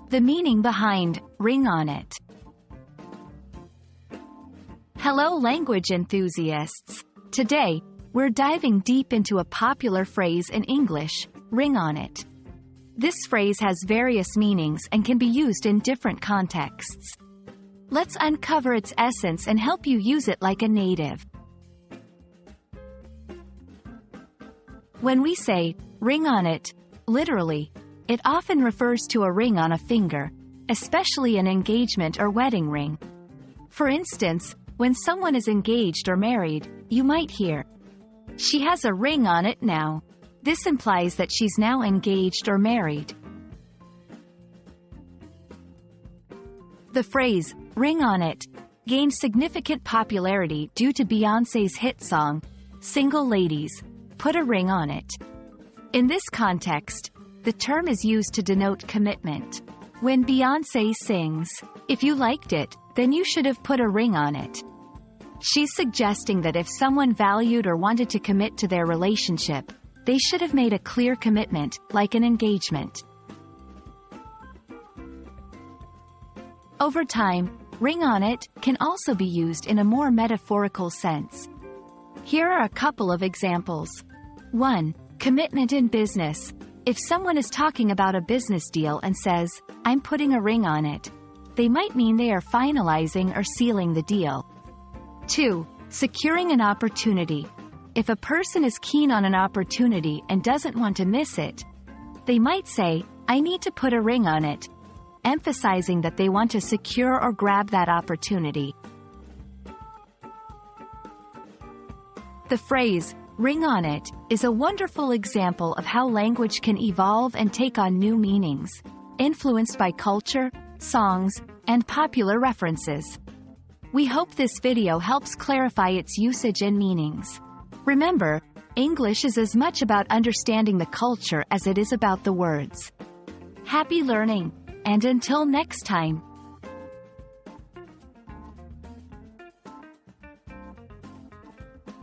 The meaning behind ring on it. Hello language enthusiasts. Today, we're diving deep into a popular phrase in English, ring on it. This phrase has various meanings and can be used in different contexts. Let's uncover its essence and help you use it like a native. When we say, ring on it, literally, it often refers to a ring on a finger, especially an engagement or wedding ring. For instance, when someone is engaged or married, you might hear, "She has a ring on it now." This implies that she's now engaged or married. The phrase, ring on it, gained significant popularity due to Beyoncé's hit song, Single Ladies, Put a Ring on It. In this context, the term is used to denote commitment. When Beyoncé sings, "If you liked it, then you should have put a ring on it," she's suggesting that if someone valued or wanted to commit to their relationship, they should have made a clear commitment, like an engagement. Over time, ring on it can also be used in a more metaphorical sense. Here are a couple of examples. 1. Commitment in business. If someone is talking about a business deal and says, "I'm putting a ring on it," they might mean they are finalizing or sealing the deal. 2. Securing an opportunity. If a person is keen on an opportunity and doesn't want to miss it, they might say, "I need to put a ring on it," emphasizing that they want to secure or grab that opportunity. The phrase, ring on it, is a wonderful example of how language can evolve and take on new meanings, influenced by culture, songs, and popular references. We hope this video helps clarify its usage and meanings. Remember, English is as much about understanding the culture as it is about the words. Happy learning, and until next time.